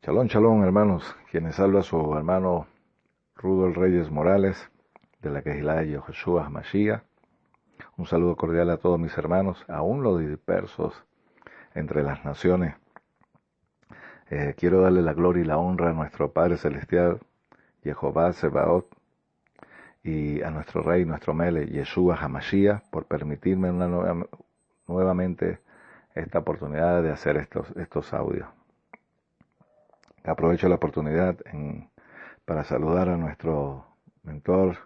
Shalom, shalom, hermanos. Quienes habla su hermano Rudolf Reyes Morales, de la Quejilá de Yehoshua Hamashiach. Un saludo cordial a todos mis hermanos, aún los dispersos entre las naciones. Quiero darle la gloria y la honra a nuestro Padre Celestial, Jehová Sebaot, y a nuestro Rey, nuestro Mele, Yeshua Hamashiach, por permitirme nuevamente esta oportunidad de hacer estos audios. Aprovecho la oportunidad para saludar a nuestro mentor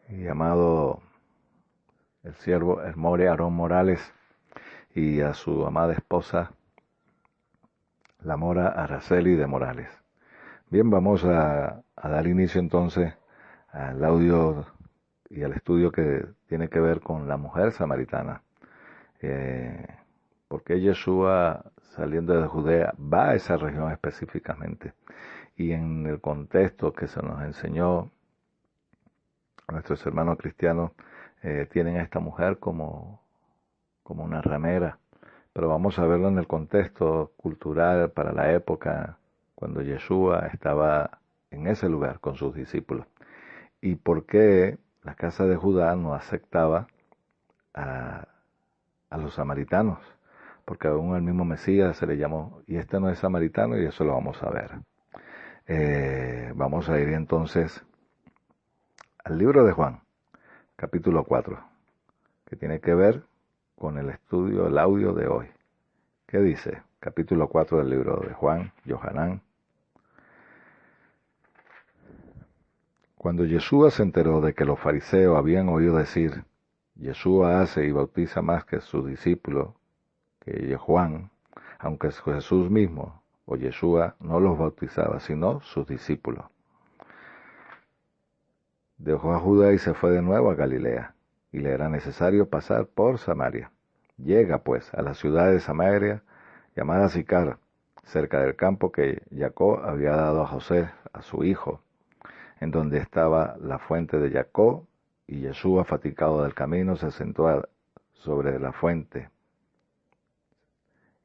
y amado el siervo el More Aarón Morales y a su amada esposa la Mora Araceli de Morales. Bien, vamos a dar inicio entonces al audio y al estudio que tiene que ver con la mujer samaritana. ¿Por qué Yeshua, saliendo de Judea, va a esa región específicamente? Y en el contexto que se nos enseñó, nuestros hermanos cristianos tienen a esta mujer como una ramera, pero vamos a verlo en el contexto cultural para la época, cuando Yeshua estaba en ese lugar con sus discípulos. Y por qué la casa de Judá no aceptaba a los samaritanos, porque aún al mismo Mesías se le llamó, y este no es samaritano, y eso lo vamos a ver. Vamos a ir entonces al libro de Juan, capítulo 4, que tiene que ver con el audio de hoy. ¿Qué dice? Capítulo 4 del libro de Juan, Yohanan. Cuando Yeshua se enteró de que los fariseos habían oído decir, Yeshua hace y bautiza más que sus discípulos, que Juan, aunque Jesús mismo o Yeshua no los bautizaba, sino sus discípulos. Dejó a Judá y se fue de nuevo a Galilea, y le era necesario pasar por Samaria. Llega, pues, a la ciudad de Samaria, llamada Sicar, cerca del campo que Jacob había dado a José, a su hijo, en donde estaba la fuente de Jacob, y Yeshua, fatigado del camino, se sentó sobre la fuente.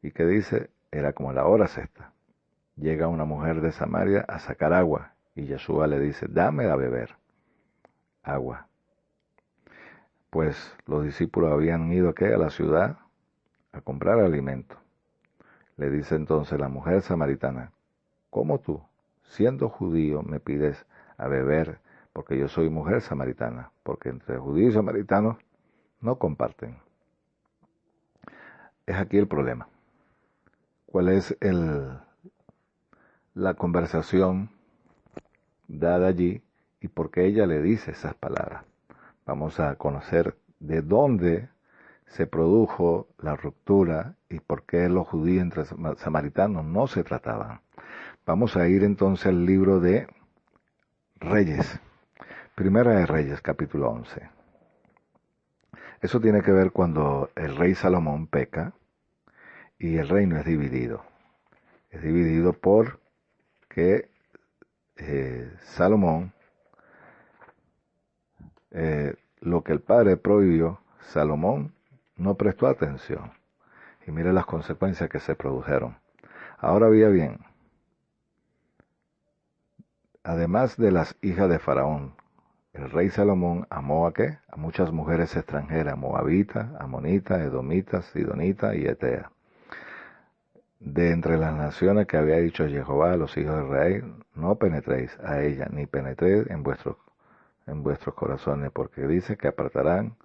Y que dice, era como la hora sexta. Llega una mujer de Samaria a sacar agua, y Yeshua le dice, dame a beber agua. Pues los discípulos habían ido a la ciudad a comprar alimento. Le dice entonces la mujer samaritana, ¿cómo tú, siendo judío, me pides a beber? Porque yo soy mujer samaritana, porque entre judíos y samaritanos no comparten. Es aquí el problema. ¿Cuál es la conversación dada allí y por qué ella le dice esas palabras? Vamos a conocer de dónde se produjo la ruptura y por qué los judíos entre samaritanos no se trataban. Vamos a ir entonces al libro de Reyes, Primera de Reyes, capítulo 11. Eso tiene que ver cuando el rey Salomón peca y el reino es dividido. Es dividido porque Salomón, lo que el padre prohibió, Salomón no prestó atención. Y mire las consecuencias que se produjeron. Ahora bien, además de las hijas de Faraón, el rey Salomón amó ¿a qué? A muchas mujeres extranjeras, moabitas, amonitas, edomitas, sidonitas y eteas. De entre las naciones que había dicho Jehová a los hijos de Israel, no penetréis a ella, ni penetréis en vuestros corazones, porque dice que apartarán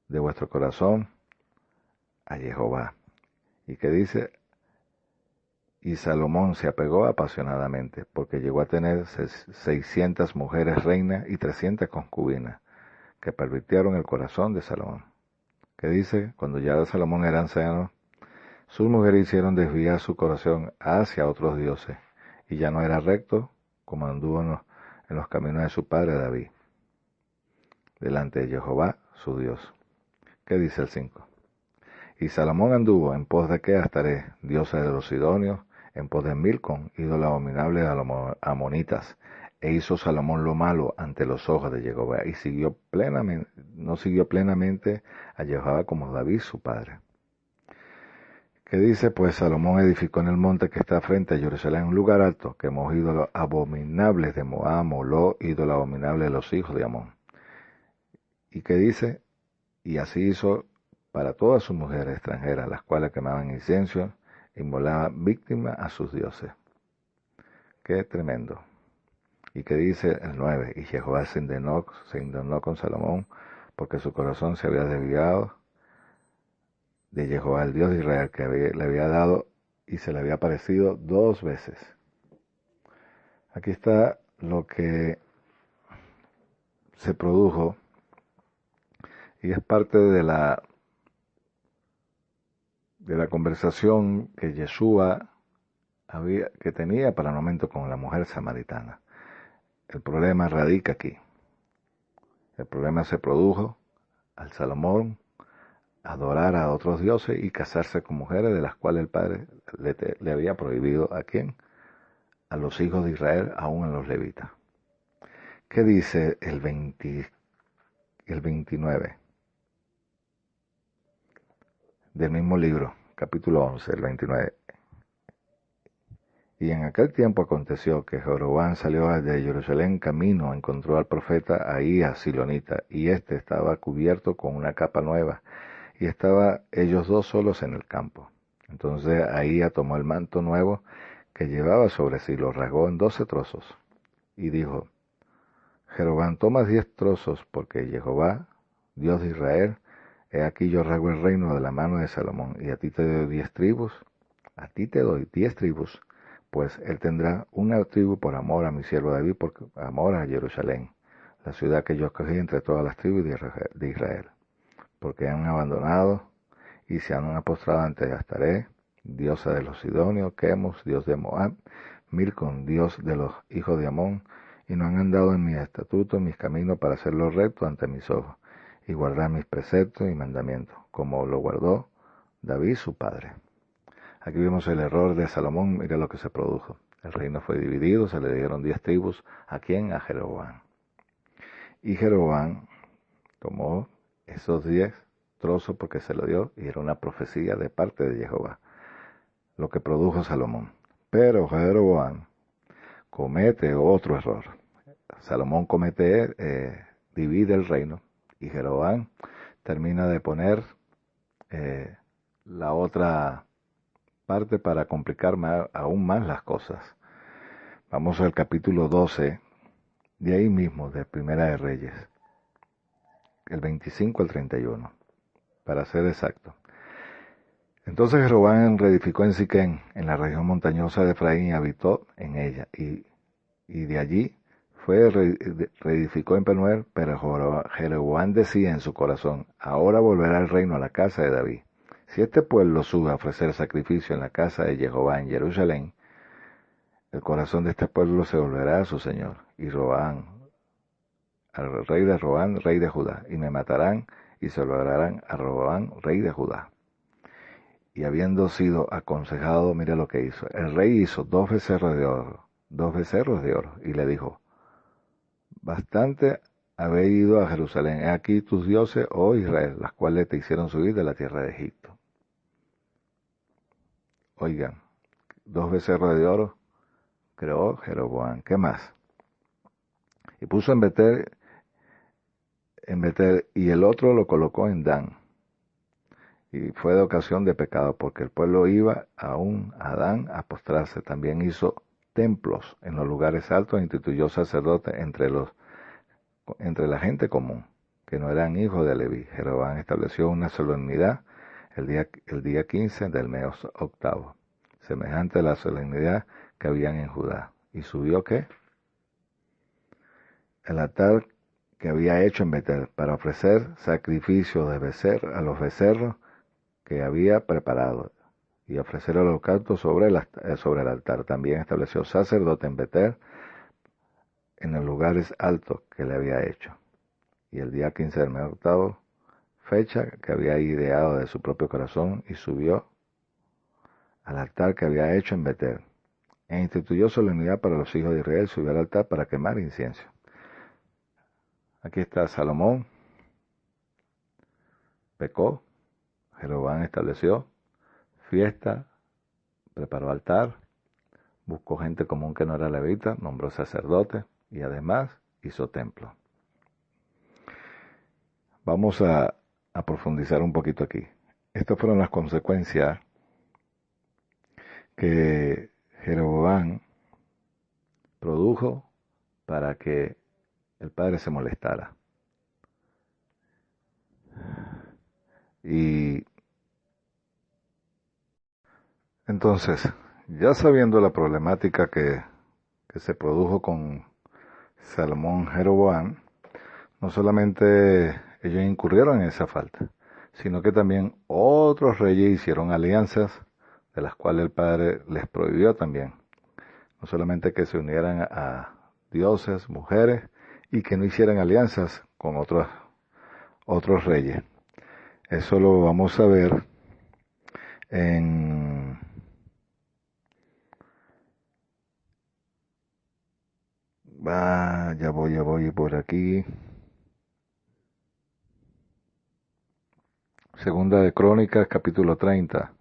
de vuestro corazón a Jehová. Y que dice, y Salomón se apegó apasionadamente, porque llegó a tener 600 mujeres reinas y 300 concubinas, que pervirtieron el corazón de Salomón. Que dice, cuando ya Salomón era anciano, sus mujeres hicieron desviar su corazón hacia otros dioses, y ya no era recto como anduvo en los caminos de su padre David, delante de Jehová, su Dios. ¿Qué dice el 5? Y Salomón anduvo en pos de que Astaré, diosa de los sidonios, en pos de Milcom, ídolo abominable de los amonitas, e hizo Salomón lo malo ante los ojos de Jehová, y no siguió plenamente a Jehová como David su padre. que dice, pues Salomón edificó en el monte que está frente a Jerusalén un lugar alto, que hemos ídolos abominables de Moab, Moló, ídolo abominable de los hijos de Amón. Y que dice, y así hizo para todas sus mujeres extranjeras, las cuales quemaban incienso e inmolaban víctimas a sus dioses. Qué tremendo. Y que dice el 9, y Jehová se indignó con Salomón, porque su corazón se había desviado de Jehová, el Dios de Israel, que le había dado y se le había aparecido 2 veces. Aquí está lo que se produjo y es parte de la conversación que Yeshua que tenía para el momento con la mujer samaritana. El problema radica aquí. El problema se produjo al Salomón adorar a otros dioses y casarse con mujeres de las cuales el padre le había prohibido. ¿A quién? A los hijos de Israel, aún a los levitas. ¿Qué dice el 29 del mismo libro, capítulo 11, el 29? Y en aquel tiempo aconteció que Jeroboam salió de Jerusalén camino, encontró al profeta Ahías Silonita, y éste estaba cubierto con una capa nueva, y estaban ellos 2 solos en el campo. Entonces Ahías tomó el manto nuevo que llevaba sobre sí, lo rasgó en 12 trozos, y dijo, Jeroboam, toma 10 trozos, porque Jehová, Dios de Israel, he aquí yo rasgo el reino de la mano de Salomón, y a ti te doy 10 tribus, pues él tendrá una tribu por amor a mi siervo David, por amor a Jerusalén, la ciudad que yo escogí entre todas las tribus de Israel, porque han abandonado y se han postrado ante Astaré, diosa de los Sidonios, Quemos, dios de Moab, Milcom, dios de los hijos de Amón, y no han andado en mis estatutos, mis caminos, para hacerlo recto ante mis ojos, y guardar mis preceptos y mandamientos, como lo guardó David su padre. Aquí vemos el error de Salomón. Mira lo que se produjo. El reino fue dividido, se le dieron 10 tribus. ¿A quién? A Jeroboam. Y Jeroboam tomó esos 10 trozos porque se lo dio, y era una profecía de parte de Jehová, lo que produjo Salomón. Pero Jeroboam comete otro error. Salomón divide el reino, y Jeroboam termina de poner la otra parte para complicar aún más las cosas. Vamos al capítulo 12, de ahí mismo, de Primera de Reyes, el 25 al 31, para ser exacto. Entonces Jeroboam reedificó en Siquén, en la región montañosa de Efraín, y habitó en ella, y de allí reedificó en Penuel, pero Jeroboam decía en su corazón, ahora volverá el reino a la casa de David. Si este pueblo sube a ofrecer sacrificio en la casa de Jehová en Jerusalén, el corazón de este pueblo se volverá a su señor, y Roboam, al rey de Roboam, rey de Judá, y me matarán, y se volverán a Roboam, rey de Judá. Y habiendo sido aconsejado, mira lo que hizo. El rey hizo 2 becerros de oro, y le dijo, bastante habéis ido a Jerusalén, he aquí tus dioses, oh Israel, las cuales te hicieron subir de la tierra de Egipto. Oigan, 2 becerros de oro creó Jeroboam. ¿Qué más? Y puso en Betel, y el otro lo colocó en Dan. Y fue de ocasión de pecado, porque el pueblo iba aún a Dan a postrarse. También hizo templos en los lugares altos e instituyó sacerdotes entre la gente común, que no eran hijos de Leví. Jeroboam estableció una solemnidad el día 15 del mes octavo, semejante a la solemnidad que habían en Judá. ¿Y subió qué? El altar que había hecho en Betel, para ofrecer sacrificios a los becerros que había preparado, y ofrecer holocausto sobre el altar. También estableció sacerdote en Betel, en los lugares altos que le había hecho. Y el día 15 del mes octavo, fecha que había ideado de su propio corazón, y subió al altar que había hecho en Betel. E instituyó solemnidad para los hijos de Israel, subió al altar para quemar incienso. Aquí está Salomón, pecó, Jeroboam estableció, fiesta, preparó altar, buscó gente común que no era levita, nombró sacerdote y además hizo templo. Vamos a profundizar un poquito aquí. Estas fueron las consecuencias que Jeroboam produjo para que el padre se molestara. Y entonces, ya sabiendo la problemática que se produjo con Salomón Jeroboam, no solamente ellos incurrieron en esa falta, sino que también otros reyes hicieron alianzas de las cuales el padre les prohibió también. No solamente que se unieran a dioses, mujeres, y que no hicieran alianzas con otros reyes. Eso lo vamos a ver en ya voy por aquí. Segunda de Crónicas, capítulo 30.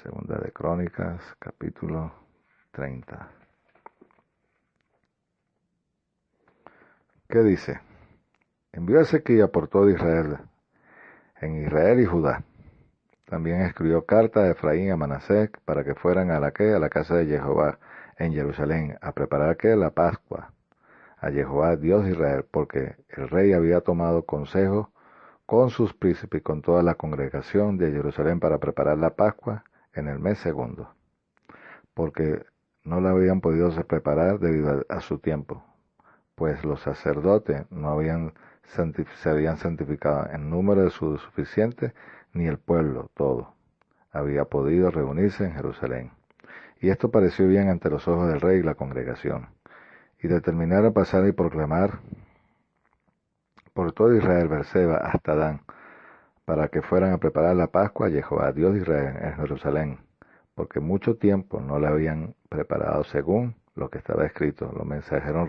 Segunda de Crónicas, capítulo 30. ¿Qué dice? Envió a Ezequías por todo Israel, en Israel y Judá. También escribió cartas a Efraín y a Manasés para que fueran a la casa de Jehová en Jerusalén, a preparar la Pascua a Jehová, Dios de Israel, porque el rey había tomado consejo con sus príncipes y con toda la congregación de Jerusalén para preparar la Pascua en el mes segundo, porque no la habían podido preparar debido a su tiempo, pues los sacerdotes no se habían santificado en número suficiente, ni el pueblo todo había podido reunirse en Jerusalén. Y esto pareció bien ante los ojos del rey y la congregación. Y determinaron pasar y proclamar por todo Israel, Berseba hasta Dan, para que fueran a preparar la Pascua a Jehová, Dios de Israel, en Jerusalén, porque mucho tiempo no la habían preparado según lo que estaba escrito. Los mensajeros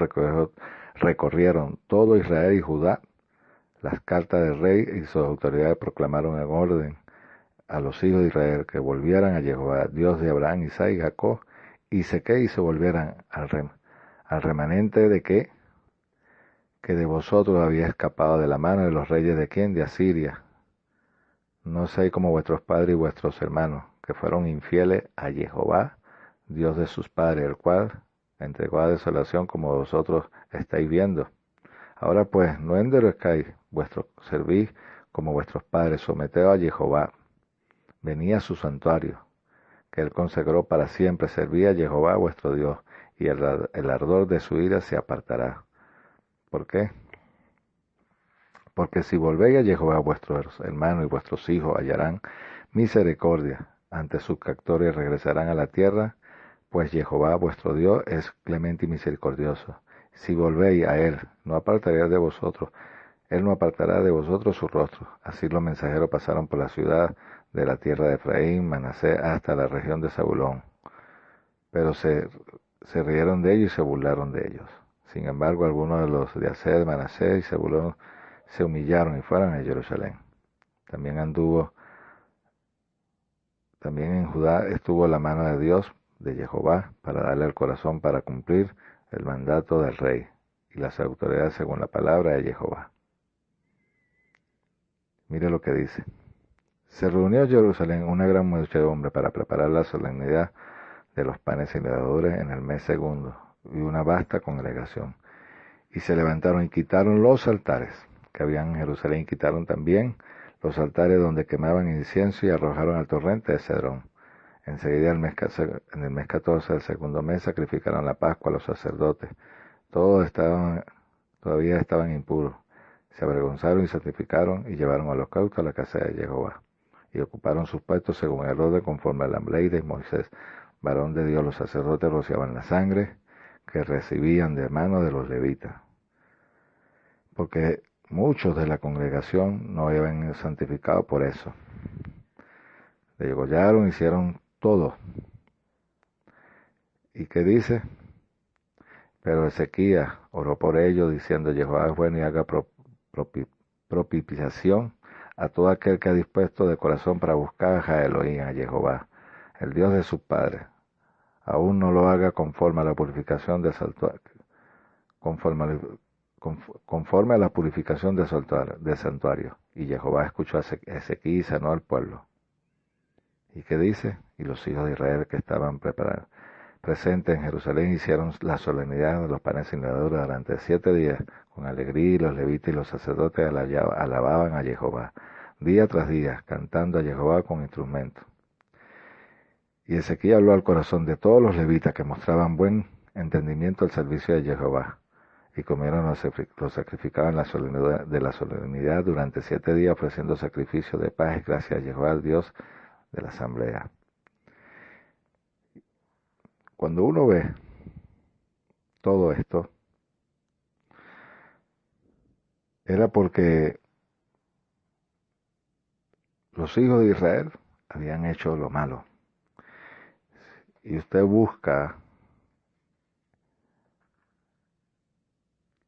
recorrieron todo Israel y Judá. Las cartas del rey y sus autoridades proclamaron en orden a los hijos de Israel que volvieran a Jehová, Dios de Abraham, Isaac y Jacob, y se volvieran al remanente de que de vosotros había escapado de la mano de los reyes de quién, de Asiria. No seáis como vuestros padres y vuestros hermanos, que fueron infieles a Jehová, Dios de sus padres, el cual entregó a desolación como vosotros estáis viendo. Ahora pues, no endurezcáis vuestro servir como vuestros padres, someteos a Jehová, venid a su santuario, que él consagró para siempre, servid a Jehová vuestro Dios, y el ardor de su ira se apartará. ¿Por qué? Porque si volvéis a Jehová vuestros hermanos y vuestros hijos hallarán misericordia ante sus captores y regresarán a la tierra, pues Jehová vuestro Dios es clemente y misericordioso. Si volvéis a él, no apartará de vosotros, él no apartará de vosotros su rostro. Así los mensajeros pasaron por la ciudad de la tierra de Efraín, Manasés, hasta la región de Zabulón. Pero se rieron de ellos y se burlaron de ellos. Sin embargo, algunos de los de Aser, Manasés y Zabulón se humillaron y fueron a Jerusalén. También en Judá estuvo la mano de Dios, de Jehová, para darle el corazón para cumplir el mandato del rey y las autoridades según la palabra de Jehová. Mire lo que dice. Se reunió en Jerusalén una gran muchedumbre para preparar la solemnidad de los panes sin levadura en el mes segundo, y una vasta congregación. Y se levantaron y quitaron los altares que habían en Jerusalén, y quitaron también los altares donde quemaban incienso y arrojaron al torrente de Cedrón. Enseguida, en el mes 14 del segundo mes, sacrificaron la Pascua a los sacerdotes. Todavía estaban impuros. Se avergonzaron y santificaron y llevaron holocausto a la casa de Jehová. Y ocuparon sus puestos según el orden conforme a la ley de Moisés, varón de Dios. Los sacerdotes rociaban la sangre que recibían de mano de los levitas, porque muchos de la congregación no habían santificado por eso. Degollaron, hicieron todo. ¿Y qué dice? Pero Ezequías oró por ellos, diciendo: Jehová es bueno y haga propiciación a todo aquel que ha dispuesto de corazón para buscar a Elohim, a Jehová, el Dios de sus padres. Aún no lo haga conforme a la purificación del santuario, conforme a la purificación del santuario. Y Jehová escuchó a Ezequiel y sanó al pueblo. ¿Y qué dice? Y los hijos de Israel que estaban presentes en Jerusalén hicieron la solemnidad de los panes sin levadura durante 7 días, con alegría, y los levitas y los sacerdotes alababan a Jehová, día tras día, cantando a Jehová con instrumentos. Y Ezequiel habló al corazón de todos los levitas que mostraban buen entendimiento al servicio de Jehová, y comieron lo sacrificaban de la solemnidad durante 7 días, ofreciendo sacrificios de paz y gracias a Jehová, el Dios de la asamblea. Cuando uno ve todo esto, era porque los hijos de Israel habían hecho lo malo. Y usted busca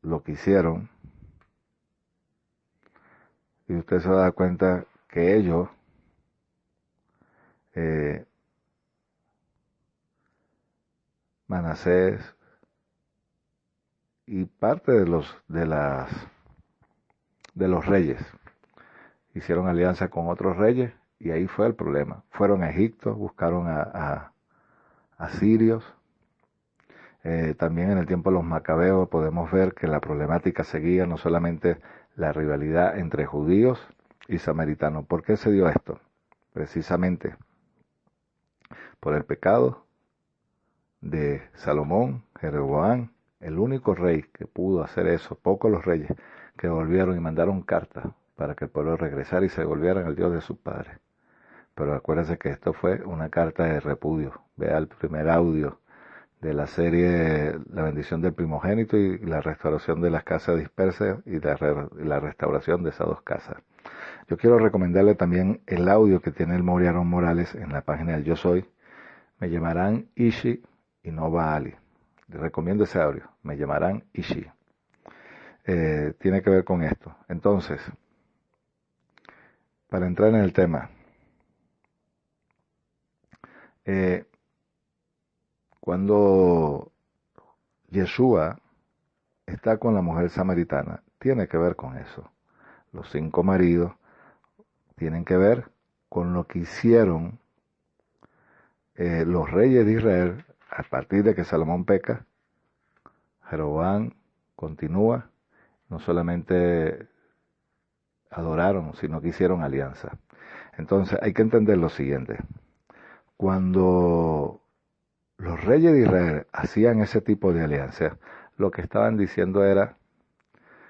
lo que hicieron, y usted se da cuenta que ellos Manasés y parte de los reyes hicieron alianza con otros reyes, y ahí fue el problema. Fueron a Egipto, buscaron a sirios. También en el tiempo de los macabeos podemos ver que la problemática seguía no solamente la rivalidad entre judíos y samaritanos. ¿Por qué se dio esto? Precisamente por el pecado de Salomón, Jeroboam, el único rey que pudo hacer eso. Pocos los reyes que volvieron y mandaron cartas para que el pueblo regresara y se volvieran al Dios de sus padres. Pero acuérdense que esto fue una carta de repudio. Vea el primer audio de la serie La bendición del primogénito y la restauración de las casas dispersas y la restauración de esas 2 casas. Yo quiero recomendarle también el audio que tiene el Mori Aarón Morales en la página del Yo Soy. Me llamarán Ishi y no Baali. Les recomiendo ese audio. Me llamarán Ishi. Tiene que ver con esto. Entonces, para entrar en el tema, cuando Yeshua está con la mujer samaritana, tiene que ver con eso. Los 5 maridos tienen que ver con lo que hicieron los reyes de Israel a partir de que Salomón peca. Jeroboam continúa, no solamente adoraron, sino que hicieron alianza. Entonces hay que entender lo siguiente: cuando los reyes de Israel hacían ese tipo de alianza, lo que estaban diciendo era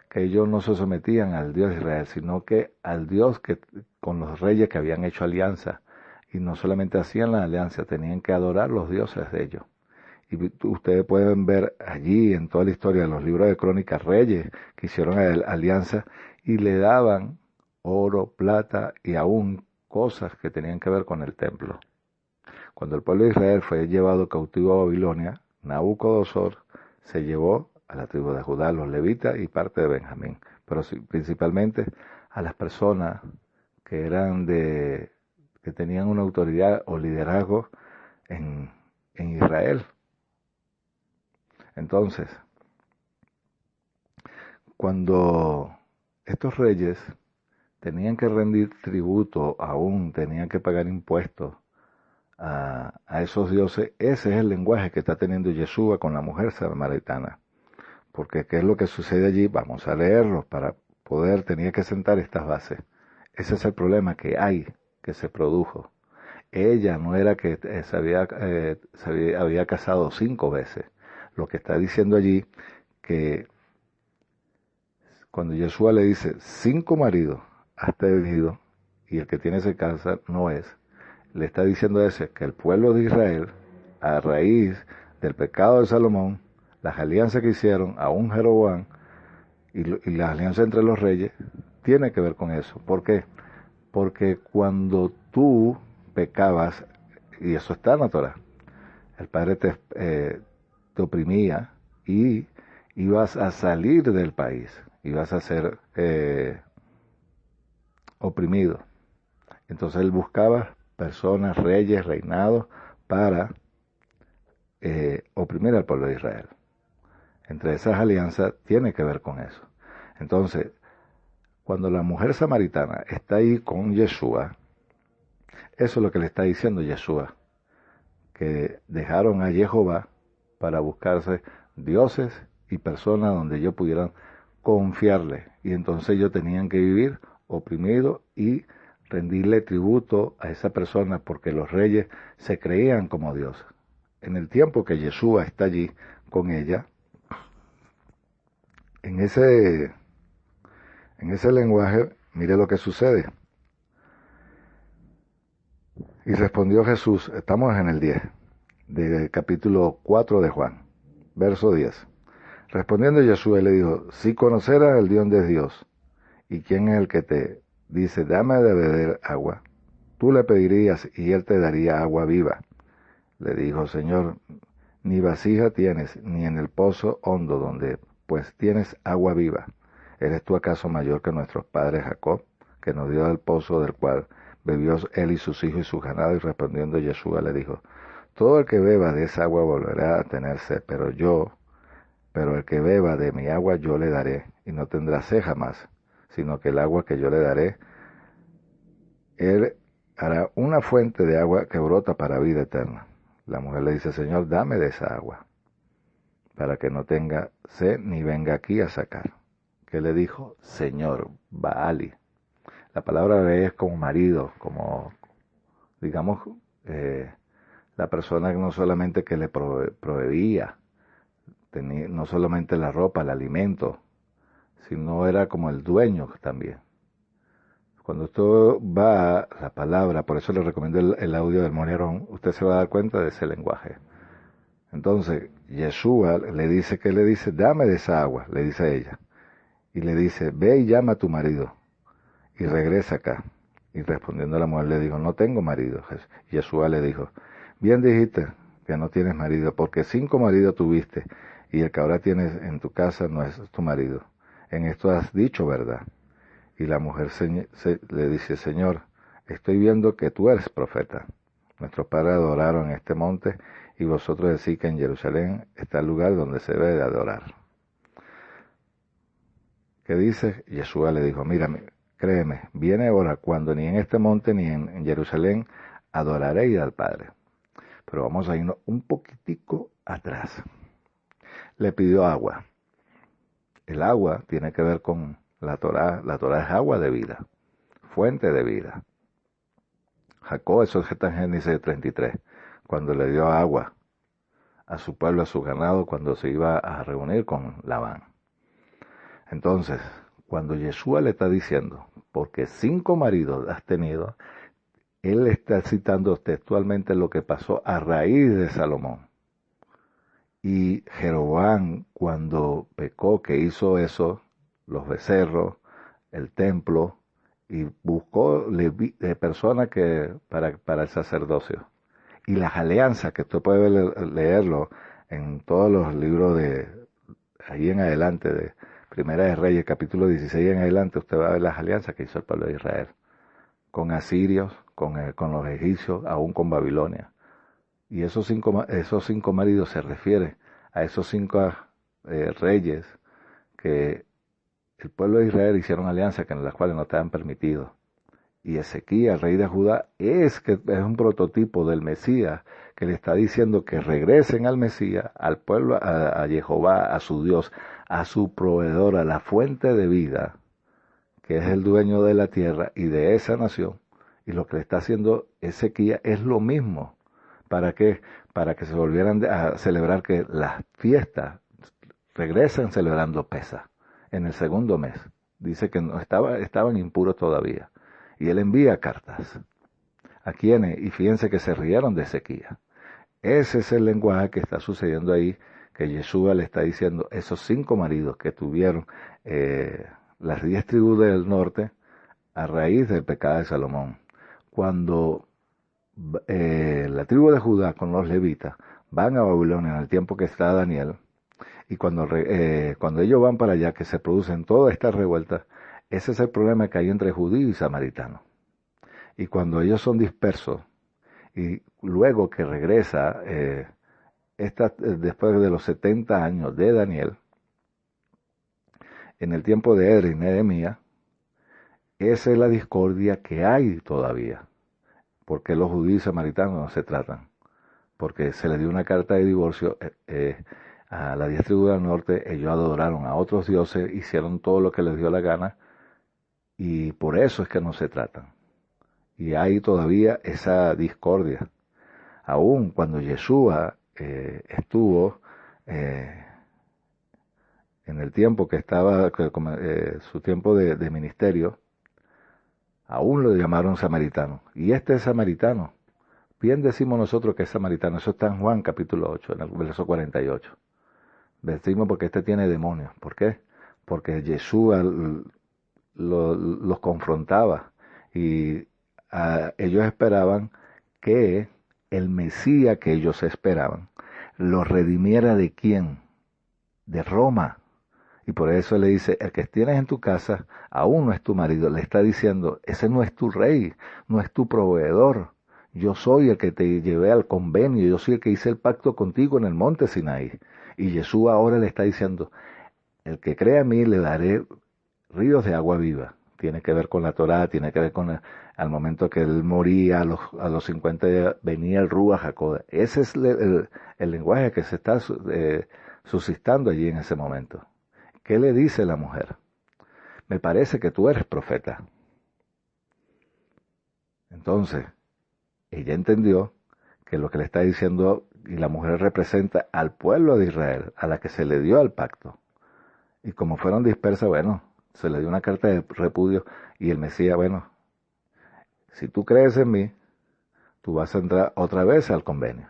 que ellos no se sometían al Dios de Israel, sino que al Dios que con los reyes que habían hecho alianza. Y no solamente hacían la alianza, tenían que adorar los dioses de ellos. Y ustedes pueden ver allí en toda la historia de los libros de crónicas reyes que hicieron alianza y le daban oro, plata y aún cosas que tenían que ver con el templo. Cuando el pueblo de Israel fue llevado cautivo a Babilonia, Nabucodonosor se llevó a la tribu de Judá, los levitas y parte de Benjamín, pero principalmente a las personas que que tenían una autoridad o liderazgo en Israel. Entonces, cuando estos reyes tenían que rendir tributo, aún tenían que pagar impuestos a esos dioses, ese es el lenguaje que está teniendo Yeshua con la mujer samaritana. Porque ¿qué es lo que sucede allí? Vamos a leerlo para poder, tenía que sentar estas bases. Ese es el problema que se produjo. Ella no era que se había casado 5 veces. Lo que está diciendo allí, que cuando Yeshua le dice 5 maridos has tenido y el que tiene se casa no es, le está diciendo ese que el pueblo de Israel, a raíz del pecado de Salomón, las alianzas que hicieron a un Jeroboam y las alianzas entre los reyes, tiene que ver con eso. ¿Por qué? Porque cuando tú pecabas, y eso está en la Torah, el Padre te oprimía y ibas a salir del país, ibas a ser oprimido. Entonces él buscaba personas, reyes, reinados, para oprimir al pueblo de Israel. Entre esas alianzas tiene que ver con eso. Entonces, cuando la mujer samaritana está ahí con Yeshua, eso es lo que le está diciendo Yeshua, que dejaron a Jehová para buscarse dioses y personas donde ellos pudieran confiarle. Y entonces ellos tenían que vivir oprimidos y rendirle tributo a esa persona porque los reyes se creían como dioses. En el tiempo que Yeshua está allí con ella, en ese lenguaje, mire lo que sucede. Y respondió Jesús, estamos en el 10, del capítulo 4 de Juan, verso 10. Respondiendo Yeshua le dijo, si conoceras el Dios de Dios, y quién es el que te dice, dame de beber agua, tú le pedirías y él te daría agua viva. Le dijo, Señor, ni vasija tienes, ni en el pozo hondo donde pues tienes agua viva. ¿Eres tú acaso mayor que nuestros padres Jacob, que nos dio del pozo del cual bebió él y sus hijos y su ganado? Y respondiendo Yeshua le dijo, todo el que beba de esa agua volverá a tener sed, pero el que beba de mi agua yo le daré, y no tendrá sed jamás, sino que el agua que yo le daré, él hará una fuente de agua que brota para vida eterna. La mujer le dice, Señor, dame de esa agua, para que no tenga sed ni venga aquí a sacar. ¿Qué le dijo? Señor, Baali. La palabra es como marido, como, digamos, la persona que no solamente que le proveía, no solamente la ropa, el alimento, sino era como el dueño también. Cuando usted va a la palabra, por eso le recomiendo el audio del Morerón, usted se va a dar cuenta de ese lenguaje. Entonces, Yeshua le dice, ¿qué le dice? Dame de esa agua, le dice a ella. Y le dice, ve y llama a tu marido y regresa acá. Y respondiendo la mujer le dijo, no tengo marido. Yeshua le dijo, bien dijiste que no tienes marido, porque 5 maridos tuviste y el que ahora tienes en tu casa no es tu marido. En esto has dicho verdad. Y la mujer le dice, Señor, estoy viendo que tú eres profeta. Nuestros padres adoraron en este monte y vosotros decís que en Jerusalén está el lugar donde se debe de adorar. ¿Qué dice? Yeshua le dijo, mírame, créeme, viene ahora cuando ni en este monte ni en Jerusalén adoraréis al Padre. Pero vamos a irnos un poquitico atrás. Le pidió agua. El agua tiene que ver con la Torá. La Torá es agua de vida, fuente de vida. Jacob, eso está en Génesis 33, cuando le dio agua a su pueblo, a su ganado, cuando se iba a reunir con Labán. Entonces, cuando Yeshua le está diciendo, porque 5 maridos has tenido, él está citando textualmente lo que pasó a raíz de Salomón. Y Jeroboam, cuando pecó, que hizo eso, los becerros, el templo, y buscó personas para el sacerdocio. Y las alianzas, que usted puede leerlo en todos los libros de ahí en adelante, de Primera de Reyes, capítulo 16 en adelante, usted va a ver las alianzas que hizo el pueblo de Israel, con asirios, con los egipcios, aún con Babilonia. Y esos cinco maridos se refieren a esos 5 reyes que el pueblo de Israel hicieron alianzas en las cuales no estaban permitidos. Y Ezequías, rey de Judá, es un prototipo del Mesías, que le está diciendo que regresen al Mesías, al pueblo, a Jehová, a su Dios, a su proveedor, a la fuente de vida, que es el dueño de la tierra y de esa nación. Y lo que le está haciendo Ezequías es lo mismo. ¿Para qué? Para que se volvieran a celebrar, que las fiestas regresen celebrando Pesaj en el segundo mes. Dice que no estaban impuros todavía. Y él envía cartas. ¿A quiénes? Y fíjense que se rieron de Ezequías. Ese es el lenguaje que está sucediendo ahí, que Yeshua le está diciendo, esos 5 maridos que tuvieron las 10 tribus del norte a raíz del pecado de Salomón. Cuando la tribu de Judá con los levitas van a Babilonia en el tiempo que está Daniel, y cuando ellos van para allá, que se producen todas estas revueltas, Ese es el problema que hay entre judío y samaritano. Y cuando ellos son dispersos, y luego que regresa, después de los 70 años de Daniel, en el tiempo de Edra y Nehemías, esa es la discordia que hay todavía. Porque los judíos y samaritanos no se tratan. Porque se le dio una carta de divorcio a las 10 tribus del norte, ellos adoraron a otros dioses, hicieron todo lo que les dio la gana, y por eso es que no se tratan. Y hay todavía esa discordia. Aún cuando Yeshua estuvo en el tiempo que estaba, su tiempo de ministerio, aún lo llamaron samaritano. Y este es samaritano. Bien decimos nosotros que es samaritano. Eso está en Juan capítulo 8, en el verso 48. Decimos porque este tiene demonios. ¿Por qué? Porque Yeshua los confrontaba. Y ellos esperaban que el Mesías que ellos esperaban los redimiera ¿de quién? De Roma. Y por eso le dice, el que tienes en tu casa aún no es tu marido. Le está diciendo, ese no es tu rey, no es tu proveedor. Yo soy el que te llevé al convenio, yo soy el que hice el pacto contigo en el monte Sinaí. Y Jesús ahora le está diciendo, el que cree a mí le daré ríos de agua viva. Tiene que ver con la Torá, tiene que ver con al momento que él moría, a los 50 días, venía el Ruach HaKodesh. Ese es el lenguaje que se está suscitando allí en ese momento. ¿Qué le dice la mujer? Me parece que tú eres profeta. Entonces, ella entendió que lo que le está diciendo, y la mujer representa al pueblo de Israel, a la que se le dio el pacto. Y como fueron dispersas, bueno, se le dio una carta de repudio, y el Mesías, bueno, si tú crees en mí, tú vas a entrar otra vez al convenio.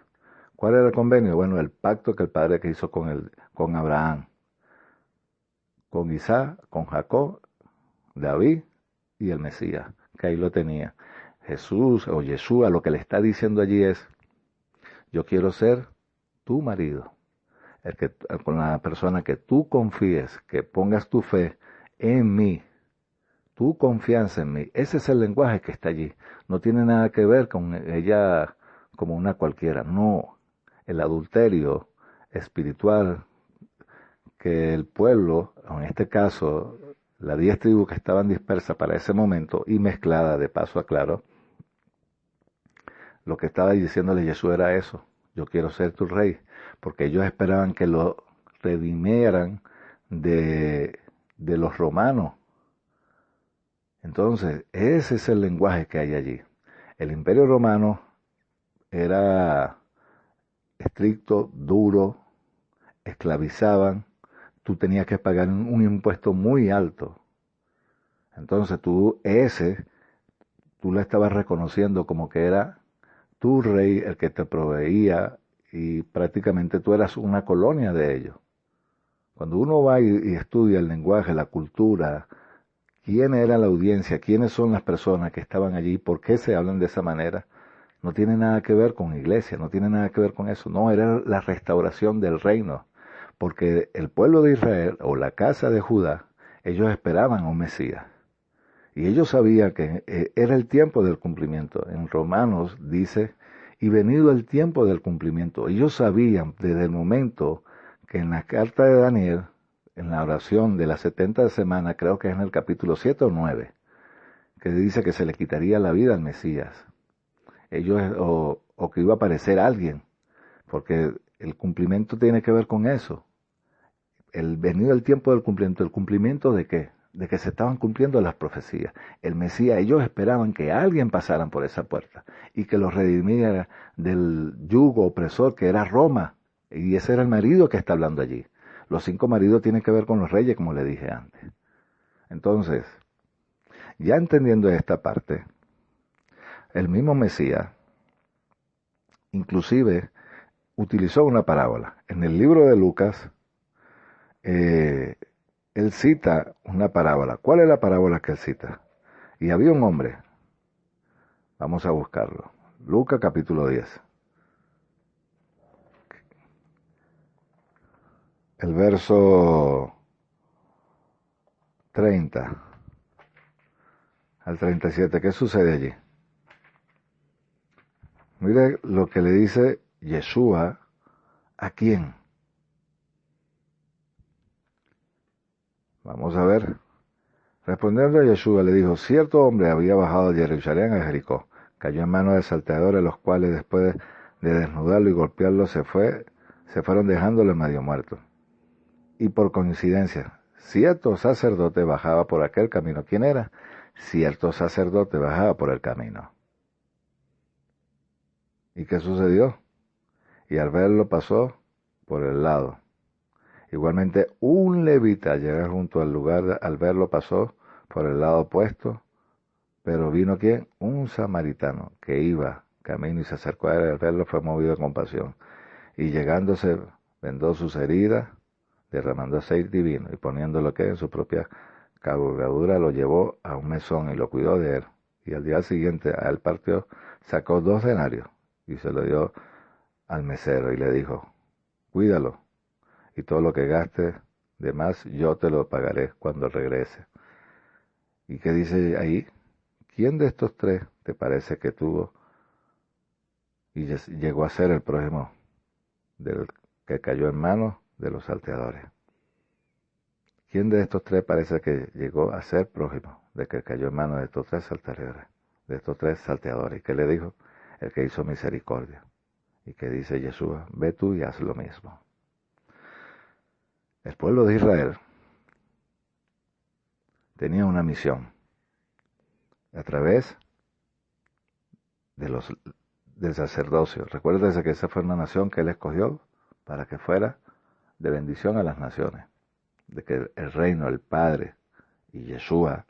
¿Cuál era el convenio? Bueno, el pacto que el Padre que hizo con Abraham, con Isaac, con Jacob, David y el Mesías, que ahí lo tenía. Jesús o Yeshua lo que le está diciendo allí es, yo quiero ser tu marido, con la persona que tú confíes, que pongas tu fe en mí, tu confianza en mí. Ese es el lenguaje que está allí. No tiene nada que ver con ella como una cualquiera. No, el adulterio espiritual que el pueblo, en este caso, las 10 tribus que estaban dispersas para ese momento y mezcladas de paso a claro, lo que estaba diciéndole Jesús era eso. Yo quiero ser tu rey, porque ellos esperaban que lo redimieran de los romanos. Entonces, ese es el lenguaje que hay allí. El imperio romano era estricto, duro, esclavizaban, tú tenías que pagar un impuesto muy alto. Entonces tú lo estabas reconociendo como que era tu rey el que te proveía y prácticamente tú eras una colonia de ellos. Cuando uno va y estudia el lenguaje, la cultura, quién era la audiencia, quiénes son las personas que estaban allí, por qué se hablan de esa manera, no tiene nada que ver con iglesia, no tiene nada que ver con eso, no, era la restauración del reino, porque el pueblo de Israel o la casa de Judá, ellos esperaban a un Mesías. Y ellos sabían que era el tiempo del cumplimiento. En Romanos dice, y venido el tiempo del cumplimiento. Ellos sabían desde el momento que en la carta de Daniel, en la oración de las 70 semanas, creo que es en el capítulo 7 o 9, que dice que se le quitaría la vida al Mesías. Ellos, o que iba a aparecer alguien, porque el cumplimiento tiene que ver con eso. El venido el tiempo del cumplimiento. ¿El cumplimiento de qué? De que se estaban cumpliendo las profecías. El Mesías, ellos esperaban que alguien pasara por esa puerta y que los redimiera del yugo opresor que era Roma. Y ese era el marido que está hablando allí. Los 5 maridos tienen que ver con los reyes, como le dije antes. Entonces, ya entendiendo esta parte, el mismo Mesías, inclusive, utilizó una parábola. En el libro de Lucas, él cita una parábola. ¿Cuál es la parábola que él cita? Y había un hombre, vamos a buscarlo, Lucas capítulo 10, el verso 30. al 37. ¿Qué sucede allí? Mire lo que le dice Yeshua. ¿A quién? Vamos a ver. Respondiendo a Yeshua le dijo, cierto hombre había bajado de Jerusalén a Jericó, cayó en manos de salteadores, los cuales después de desnudarlo y golpearlo se fueron dejándolo medio muerto. Y por coincidencia, cierto sacerdote bajaba por aquel camino. ¿Quién era? Cierto sacerdote bajaba por el camino. ¿Y qué sucedió? Y al verlo pasó por el lado. Igualmente un levita llegó junto al lugar, al verlo pasó por el lado opuesto, pero vino ¿quién? Un samaritano que iba camino y se acercó a él, al verlo fue movido de compasión, y llegándose vendó sus heridas, derramando aceite divino y poniéndolo que en su propia cabalgadura lo llevó a un mesón y lo cuidó de él. Y al día siguiente a él partió, sacó 2 denarios y se lo dio al mesero y le dijo, cuídalo, y todo lo que gastes de más yo te lo pagaré cuando regrese. ¿Y qué dice ahí? ¿Quién de estos 3 te parece que tuvo y llegó a ser el prójimo del que cayó en manos de los salteadores? ¿Quién de estos 3 parece que llegó a ser prójimo de que cayó en manos de estos 3 salteadores? De estos 3 salteadores. ¿Y qué le dijo? El que hizo misericordia. ¿Y qué dice Yeshua? Ve tú y haz lo mismo. El pueblo de Israel tenía una misión a través del sacerdocio. Recuérdese que esa fue una nación que él escogió para que fuera de bendición a las naciones. De que el reino, el Padre y Yeshua,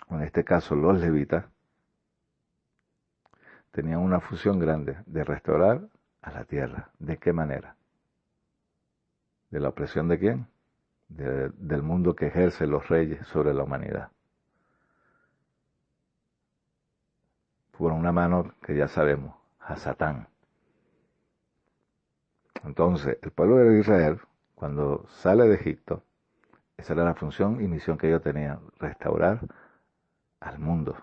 en este caso los levitas, tenían una función grande de restaurar a la tierra. ¿De qué manera? ¿De la opresión de quién? Del mundo que ejerce los reyes sobre la humanidad. Por una mano que ya sabemos, a Satán. Entonces, el pueblo de Israel, cuando sale de Egipto, esa era la función y misión que ellos tenían, restaurar al mundo.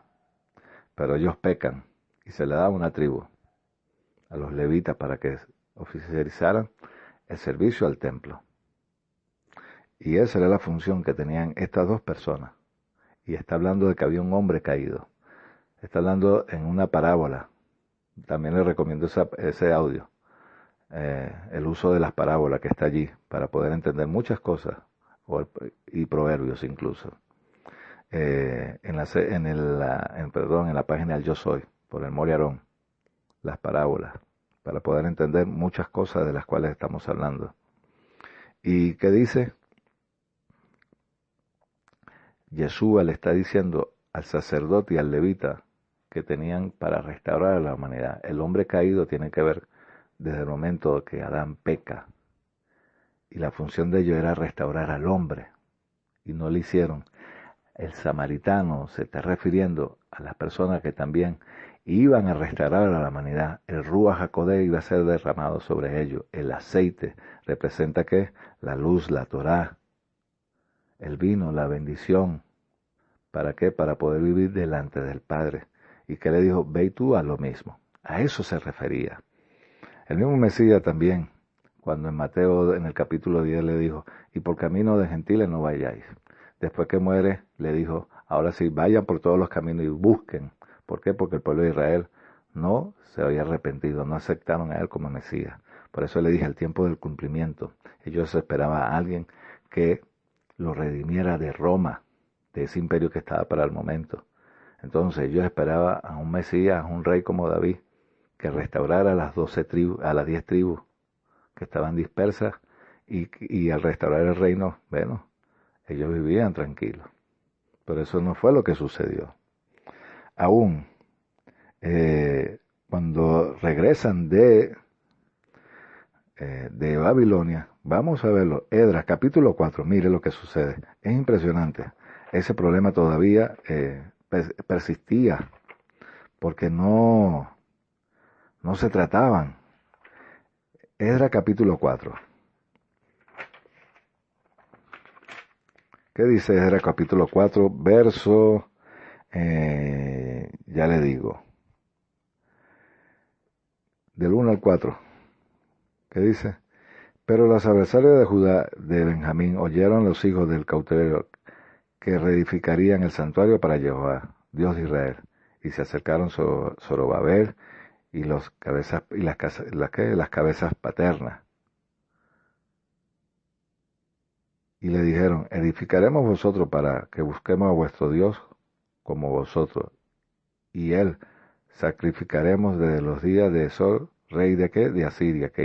Pero ellos pecan y se le da una tribu a los levitas para que oficializaran el servicio al templo. Y esa era la función que tenían estas 2 personas. Y está hablando de que había un hombre caído. Está hablando en una parábola. También le recomiendo ese audio. El uso de las parábolas que está allí para poder entender muchas cosas y proverbios incluso. En la página del Yo Soy, por el Mori Aarón, las parábolas, para poder entender muchas cosas de las cuales estamos hablando. ¿Y qué dice? Yeshua le está diciendo al sacerdote y al levita que tenían para restaurar a la humanidad. El hombre caído tiene que ver desde el momento que Adán peca. Y la función de ellos era restaurar al hombre. Y no lo hicieron. El samaritano se está refiriendo a las personas que también iban a restaurar a la humanidad. El Ruach HaKodesh iba a ser derramado sobre ellos. El aceite representa ¿qué? La luz, la Torá. El vino, la bendición. ¿Para qué? Para poder vivir delante del Padre. ¿Y qué le dijo? Ve tú a lo mismo. A eso se refería. El mismo Mesías también, cuando en Mateo, en el capítulo 10, le dijo, y por camino de gentiles no vayáis. Después que muere, le dijo, ahora sí, vayan por todos los caminos y busquen. ¿Por qué? Porque el pueblo de Israel no se había arrepentido, no aceptaron a él como Mesías. Por eso le dije, el tiempo del cumplimiento. Ellos esperaban a alguien que lo redimiera de Roma, de ese imperio que estaba para el momento. Entonces ellos esperaban a un Mesías, a un rey como David, que restaurara a las 12 tribus, a las 10 tribus que estaban dispersas, y al restaurar el reino, bueno, ellos vivían tranquilos. Pero eso no fue lo que sucedió. Aún cuando regresan de Babilonia, vamos a verlo, Esdras capítulo 4, mire lo que sucede, es impresionante. Ese problema todavía persistía, porque no se trataban. Esdras capítulo 4. ¿Qué dice Esdras capítulo 4, verso Ya le digo, del 1 al 4, ¿qué dice? Pero los adversarios de Judá, de Benjamín, oyeron los hijos del cautiverio que reedificarían el santuario para Jehová, Dios de Israel, y se acercaron Zorobabel y las cabezas paternas, y le dijeron: edificaremos vosotros para que busquemos a vuestro Dios como vosotros, y él sacrificaremos desde los días de Sol, rey de qué, de Asiria, que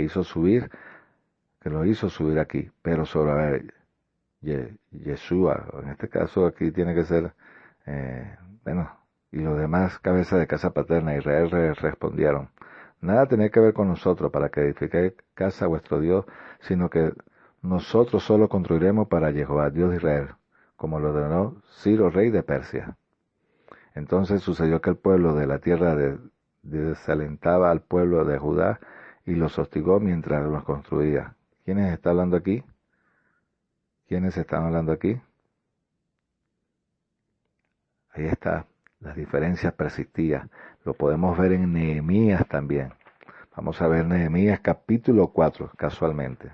lo hizo subir aquí. Pero sobre Yeshua, en este caso aquí tiene que ser, bueno, y los demás cabezas de casa paterna, Israel respondieron: nada tiene que ver con nosotros para que edifiquéis casa a vuestro Dios, sino que nosotros solo construiremos para Jehová, Dios de Israel, como lo ordenó Ciro, rey de Persia. Entonces sucedió que el pueblo de la tierra desalentaba al pueblo de Judá y los hostigó mientras los construía. ¿Quiénes están hablando aquí? ¿Quiénes están hablando aquí? Ahí está, las diferencias persistían. Lo podemos ver en Nehemías también. Vamos a ver Nehemías capítulo 4, casualmente.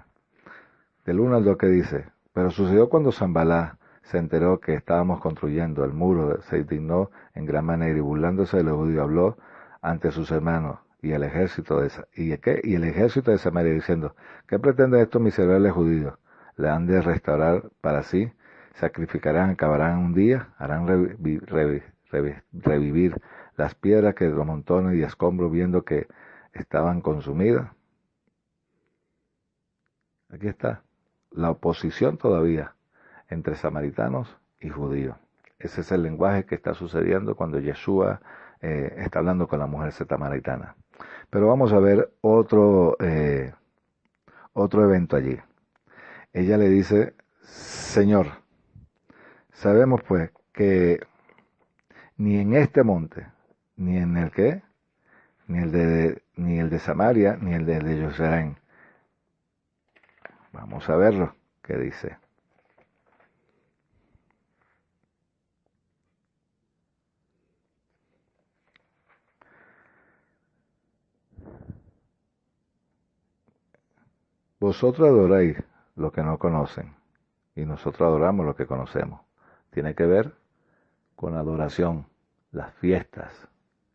Del 1 al 2 que dice: pero sucedió cuando Sanballat se enteró que estábamos construyendo el muro, se indignó en gran manera y burlándose de los judíos habló ante sus hermanos y el ejército de Samaria diciendo: ¿qué pretenden estos miserables judíos? ¿Le han de restaurar para sí? ¿Sacrificarán, acabarán un día? ¿Harán revivir las piedras que de los montones y escombros viendo que estaban consumidas? Aquí está la oposición todavía entre samaritanos y judíos. Ese es el lenguaje que está sucediendo cuando Yeshua está hablando con la mujer samaritana. Pero vamos a ver otro evento allí. Ella le dice: Señor, sabemos pues que ni en este monte, ni en el que, ni el de Samaria, ni el de Jerusalén. Vamos a verlo, ¿qué dice? Vosotros adoráis lo que no conocen, y nosotros adoramos lo que conocemos. Tiene que ver con adoración, las fiestas,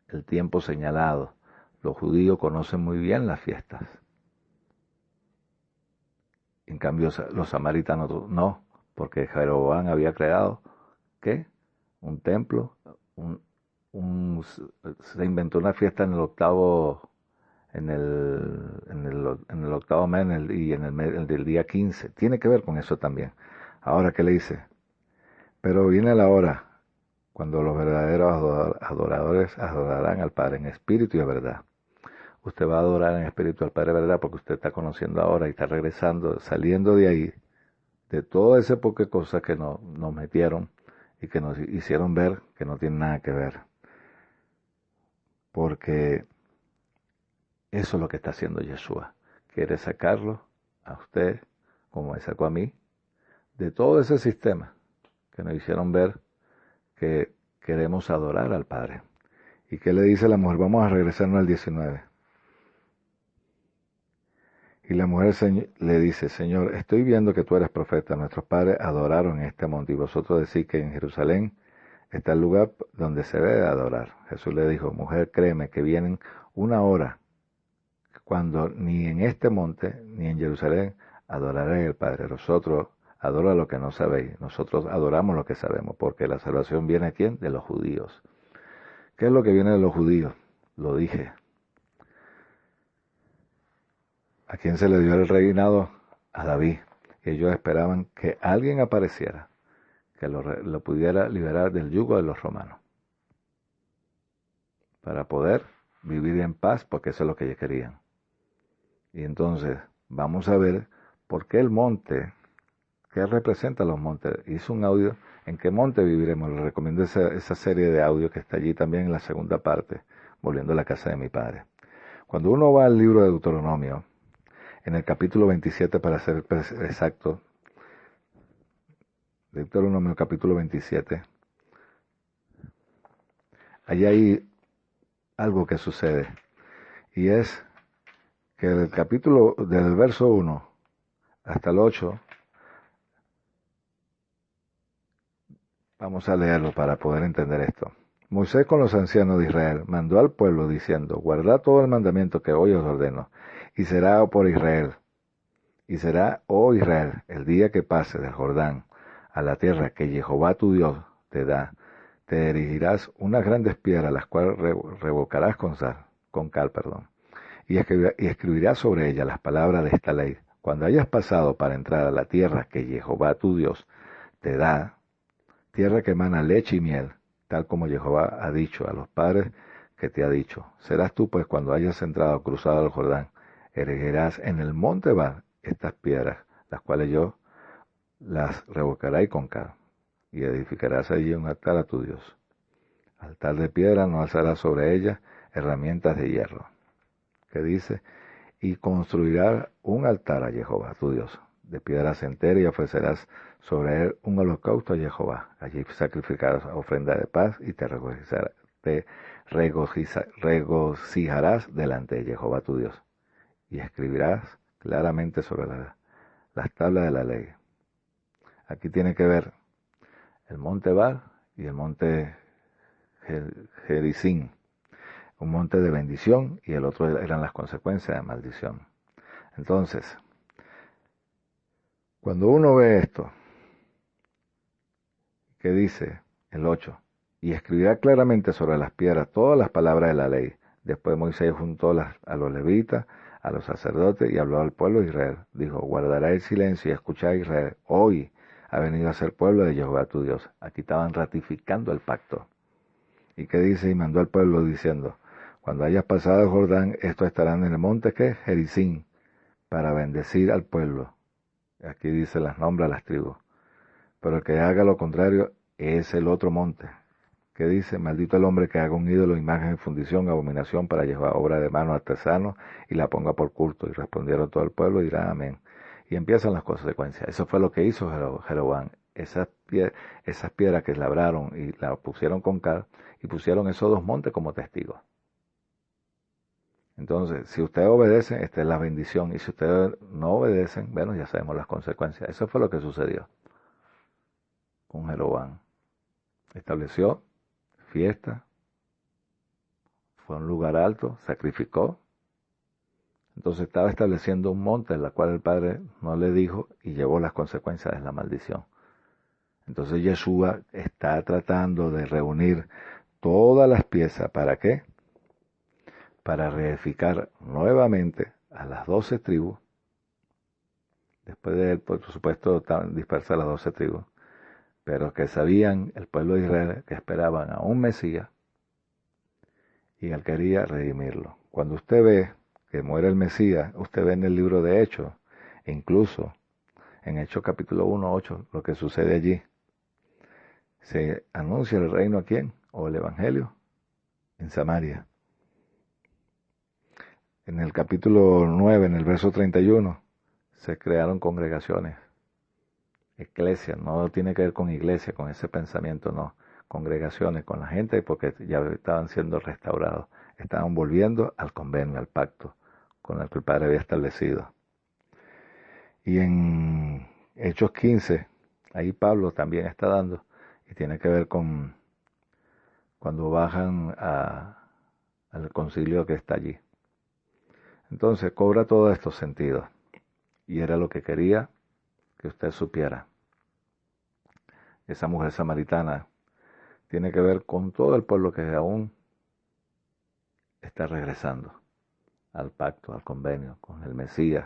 el tiempo señalado. Los judíos conocen muy bien las fiestas. En cambio, los samaritanos no, porque Jeroboam había creado, ¿qué? Un templo, se inventó una fiesta en el octavo, en el octavo mes y en el del día 15. Tiene que ver con eso también. Ahora, ¿qué le dice? Pero viene la hora cuando los verdaderos adoradores adorarán al Padre en espíritu y en verdad. Usted va a adorar en espíritu al Padre, ¿verdad? Porque usted está conociendo ahora y está regresando, saliendo de ahí, de todo ese poco de cosas que nos metieron y que nos hicieron ver que no tienen nada que ver. Porque eso es lo que está haciendo Yeshua. Quiere sacarlo a usted, como me sacó a mí, de todo ese sistema que nos hicieron ver que queremos adorar al Padre. ¿Y qué le dice la mujer? Vamos a regresarnos al 19. Y la mujer le dice: Señor, estoy viendo que tú eres profeta. Nuestros padres adoraron en este monte y vosotros decís que en Jerusalén está el lugar donde se debe adorar. Jesús le dijo: mujer, créeme que vienen una hora cuando ni en este monte ni en Jerusalén adoraréis al Padre. Nosotros adora lo que no sabéis. Nosotros adoramos lo que sabemos, porque la salvación viene ¿a quién? De los judíos. ¿Qué es lo que viene de los judíos? Lo dije. ¿A quién se le dio el reinado? A David. Ellos esperaban que alguien apareciera, que lo pudiera liberar del yugo de los romanos, para poder vivir en paz, porque eso es lo que ellos querían. Y entonces, vamos a ver por qué el monte, qué representa los montes. Hice un audio, ¿en qué monte viviremos? Les recomiendo esa serie de audios que está allí también en la segunda parte, volviendo a la casa de mi padre. Cuando uno va al libro de Deuteronomio, en el capítulo 27, para ser exacto, Deuteronomio capítulo 27, allí hay algo que sucede, y es que el capítulo del verso 1 hasta el 8, vamos a leerlo para poder entender esto. Moisés con los ancianos de Israel mandó al pueblo diciendo, guardad todo el mandamiento que hoy os ordeno, y será por Israel. Y será, oh Israel, el día que pase del Jordán a la tierra que Jehová tu Dios te da, te erigirás unas grandes piedras, las cuales revocarás con cal, y escribirás sobre ellas las palabras de esta ley. Cuando hayas pasado para entrar a la tierra que Jehová tu Dios te da, tierra que emana leche y miel, tal como Jehová ha dicho a los padres que te ha dicho. Serás tú, pues, cuando hayas entrado, cruzado el Jordán, erigirás en el monte Bar estas piedras, las cuales yo las revocaré con cal, y edificarás allí un altar a tu Dios. Altar de piedra, no alzarás sobre ellas herramientas de hierro. Que dice, y construirás un altar a Jehová tu Dios, de piedras enteras, y ofrecerás sobre él un holocausto a Jehová. Allí sacrificarás ofrenda de paz y te regocijarás delante de Jehová tu Dios. Y escribirás claramente sobre las tablas de la ley. Aquí tiene que ver el monte Bar y el monte Gerizim. Un monte de bendición y el otro eran las consecuencias de maldición. Entonces, cuando uno ve esto, que dice el 8, y escribirá claramente sobre las piedras todas las palabras de la ley. Después Moisés juntó a los levitas, a los sacerdotes, y habló al pueblo de Israel. Dijo, guardará el silencio y escuchad a Israel. Hoy ha venido a ser pueblo de Jehová tu Dios. Aquí estaban ratificando el pacto. ¿Y qué dice? Y mandó al pueblo diciendo, cuando hayas pasado el Jordán, estos estarán en el monte que es Gerizim, para bendecir al pueblo. Aquí dice las nombra a las tribus. Pero el que haga lo contrario es el otro monte. Que dice, maldito el hombre que haga un ídolo, imagen y fundición, abominación para Jehová, obra de mano artesano, y la ponga por culto. Y respondieron todo el pueblo y dirán amén. Y empiezan las consecuencias. Eso fue lo que hizo Jeroboam. Esas piedras que labraron y la pusieron con cal, y pusieron esos dos montes como testigos. Entonces, si ustedes obedecen, esta es la bendición. Y si ustedes no obedecen, bueno, ya sabemos las consecuencias. Eso fue lo que sucedió con Jeroboam. Estableció fiesta, fue a un lugar alto, sacrificó. Entonces estaba estableciendo un monte, en la cual el Padre no le dijo, y llevó las consecuencias de la maldición. Entonces Yeshua está tratando de reunir todas las piezas. ¿Para qué? Para reedificar nuevamente a las 12 tribus. Después de él, por supuesto, dispersar las 12 tribus. Pero que sabían el pueblo de Israel que esperaban a un Mesías y él quería redimirlo. Cuando usted ve que muere el Mesías, usted ve en el libro de Hechos, e incluso en Hechos capítulo 1, 8, lo que sucede allí. Se anuncia el reino a quién, o el evangelio, en Samaria. En el capítulo 9, en el verso 31, se crearon congregaciones. Eclesia, no tiene que ver con iglesia, con ese pensamiento, no. Congregaciones con la gente porque ya estaban siendo restaurados. Estaban volviendo al convenio, al pacto con el que el Padre había establecido. Y en Hechos 15, ahí Pablo también está dando, y tiene que ver con cuando bajan al concilio que está allí. Entonces cobra todos estos sentidos. Y era lo que quería que usted supiera. Esa mujer samaritana tiene que ver con todo el pueblo que aún está regresando al pacto, al convenio con el Mesías,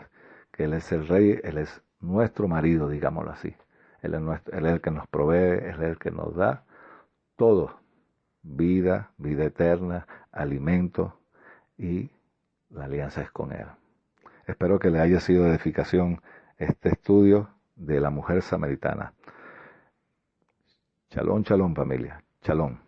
que Él es el Rey, Él es nuestro marido, digámoslo así. Él es el que nos provee, Él es el que nos da todo, vida eterna, alimento, y la alianza es con Él. Espero que le haya sido de edificación este estudio de la mujer samaritana. Shalom, shalom familia, shalom.